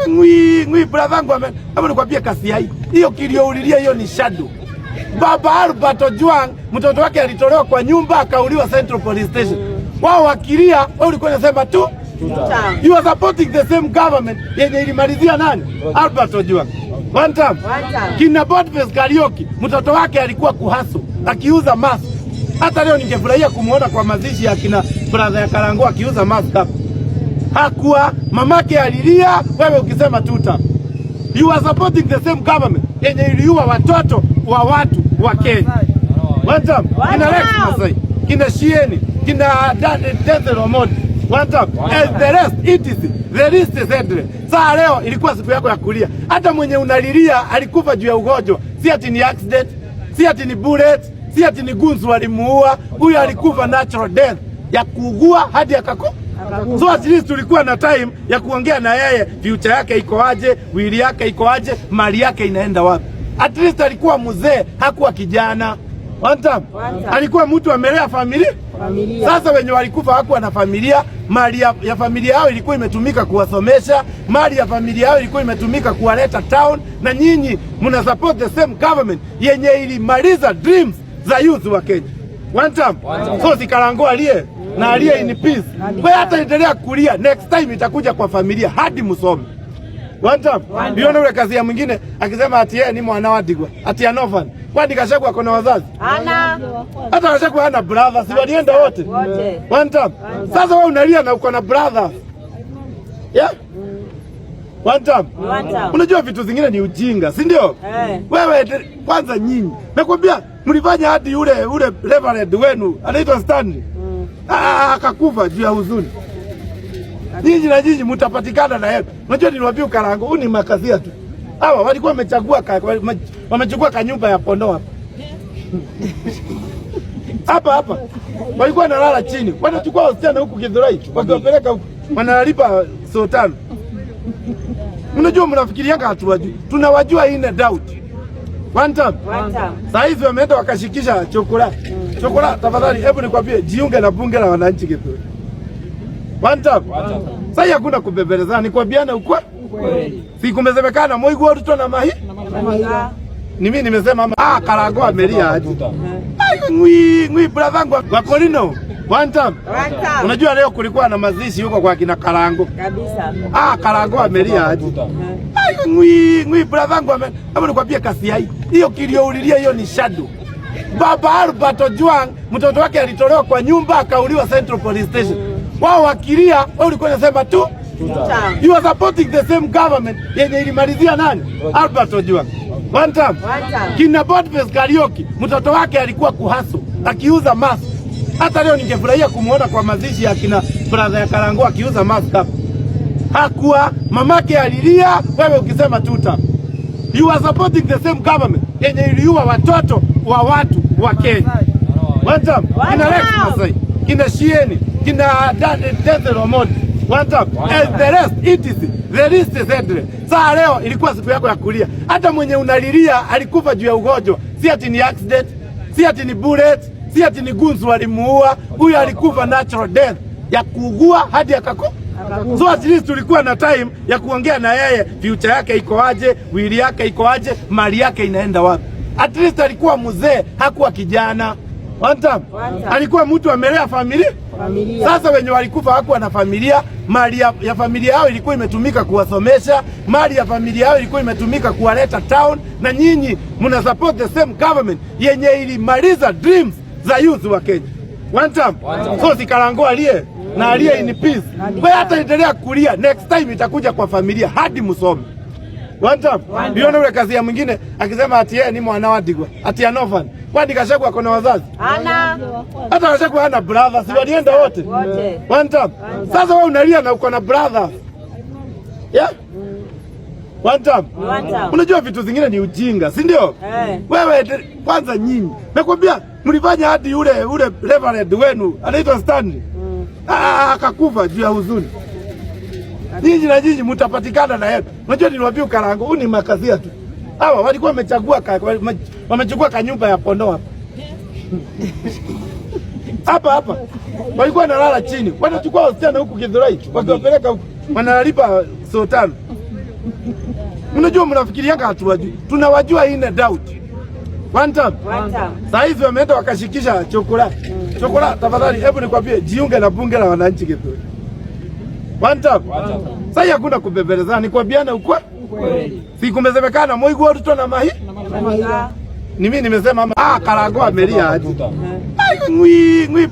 Ngwi brother wangu hapo nikwambia kasi hai. Hiyo kilioulilia hiyo ni shadow. Baba Albert Ojwang mtoto wake alitolewa kwa nyumba akauliwa Central Police Station. Wao wakilia, wao ulikuwa unasema tu you are supporting the same government yenye ilimalizia nani? Albert Ojwang. One time. Kina Boniface Kariuki mtoto wake alikuwa kuhaso akiuza mask. Hata leo ningefurahia kumuona kwa mazishi ya kina brother ya Karango akiuza mask hapa. Hakuwa mamake alilia, wewe ukisema tuta. You are supporting the same government yenye iliua watoto wa watu wa Kenya. One time. Kina Rex Masai, kina Shieni, kina Denzel Omondi. One time. And the rest, the list is endless. Saa leo ilikuwa siku yako ya kulia. Hata mwenye unalilia alikufa juu ya ugonjwa. Si ati ni accident, si ati ni bullet, si ati ni gunzu walimuua. Huyu alikufa natural death ya kuugua hadi akakufa. So at least tulikuwa na time ya kuongea na yeye, future yake iko aje, wili yake iko aje, mali yake inaenda wapi. At least alikuwa mzee, hakuwa kijana. One time. Alikuwa mtu amelea familia. Sasa wenye walikufa hakuwa na familia, mali ya familia yao ilikuwa imetumika kuwasomesha, mali ya familia yao ilikuwa imetumika kuwaleta town, na nyinyi mna support the same government yenye ilimaliza dreams za youth wa Kenya. One time. So si Karango alie na alie in peace. Kwa hata endelea kulia, next time itakuja kwa familia hadi msome. One time. Biona ule kazi ya mwingine akisema ati yeye ni mwana wa Digwa, ati anofan. Kwani Gachagua ako na wazazi? Hana. Hata Gachagua hana brothers, si walienda wote? One time. Sasa wewe unalia na uko na brothers. Yeah? One time. Unajua vitu zingine ni ujinga, si ndio? Wewe kwanza nyinyi. Nakwambia mlifanya hadi ule reverend wenu anaitwa Stanley. Akakufa juu ya huzuni. Nyinyi na nyinyi mtapatikana na yeye. Unajua niliwaambia Karango, huu ni makazia tu. Hawa walikuwa wamechukua kanyumba ya Pondo hapa. Hapa. Walikuwa nalala chini. Wanachukua wasichana huku Githurai, wakiwapeleka huku. Wanalipa $5. Unajua mnafikirianga hatuwajui. Tunawajua ina doubt. One time. Sasa hivi wameenda wakashikisha chokora. Chokora, tafadhali hebu nikwambie, jiunge na bunge la wananchi Githurai. One time. Sasa hakuna kubebelezana, nikwambiana ukweli. Si kumezemekana Moigu watu na mahi? Ni mimi nimesema Karango amelia aje. Ngwi brother wangu wa Kolino. One time. Unajua leo kulikuwa na mazishi huko kwa kina Karango. Kabisa. Karango amelia aje. Ngwi brother wangu hapo nikwambia kasi hai. Hiyo kilioulilia hiyo ni shadow. Baba Albert Ojwang mtoto wake alitolewa kwa nyumba akauliwa Central Police Station. Wao wakilia, wao ulikuwa unasema tu you are supporting the same government yenye ilimalizia nani? Albert Ojwang. One time. Kina Boniface Kariuki mtoto wake alikuwa kuhaso akiuza mask. Hata leo ningefurahia kumuona kwa mazishi ya kina brother ya Karango akiuza mask hapa. Hakuwa mamake alilia, wewe ukisema tuta. You are supporting the same government yenye iliua watoto wa watu wa Kenya. One time. Kina Rex Masai, kina Shieni, kina Denzel Omondi. One time. And the rest, the list is endless. Saa leo ilikuwa siku yako ya kulia. Hata mwenye unalilia alikufa juu ya ugonjwa. Si ati ni accident, si ati ni bullet, si ati ni gunzu walimuua. Huyu alikufa natural death ya kuugua hadi akakufa. So at least tulikuwa na time ya kuongea na yeye, future yake iko aje, wili yake iko aje, mali yake inaenda wapi. At least alikuwa mzee, hakuwa kijana. One time. Alikuwa mtu amelea familia. Sasa wenye walikufa hakuwa na familia, mali ya familia yao ilikuwa imetumika kuwasomesha, mali ya familia yao ilikuwa imetumika kuwaleta town, na nyinyi mna support the same government yenye ilimaliza dreams za youth wa Kenya. One time. So si Karango alie na alie in peace. Kwa hata endelea kulia, next time itakuja kwa familia hadi msome. One time. Biona ule kazi ya mwingine akisema ati yeye ni mwana wa Digwa, ati anofan. Kwani Gachagua ako na wazazi? Hana. Hata Gachagua hana brothers, si walienda wote? One time. Sasa wewe unalia na uko na brothers. Yeah? One time. Unajua vitu zingine ni ujinga, si ndio? Wewe kwanza nyinyi. Nakwambia mlifanya hadi ule reverend wenu anaitwa Stanley. Akakufa juu ya huzuni. Nyinyi na nyinyi mtapatikana na yeye. Unajua niliwaambia Karango, huu ni makazia tu. Hawa walikuwa wamechukua kanyumba ya Pondo hapa. Walikuwa nalala chini. Wanachukua wasichana huku Githurai, wakiwapeleka huku. Wanalipa $5. Mnajua mnafikirianga hatuwajui. Tunawajua ine doubt. One time. Sasa hivi wameenda wakashikisha chokora. Chokora tafadhali hebu nikwambie jiunge na bunge la wananchi Githurai. One time. Sasa hakuna kubebelezana nikwambiana ukweli. Si kumezemekana Moigu Ruto na Mahi? Ni mimi nimesema Karago amelia aje. Ngwi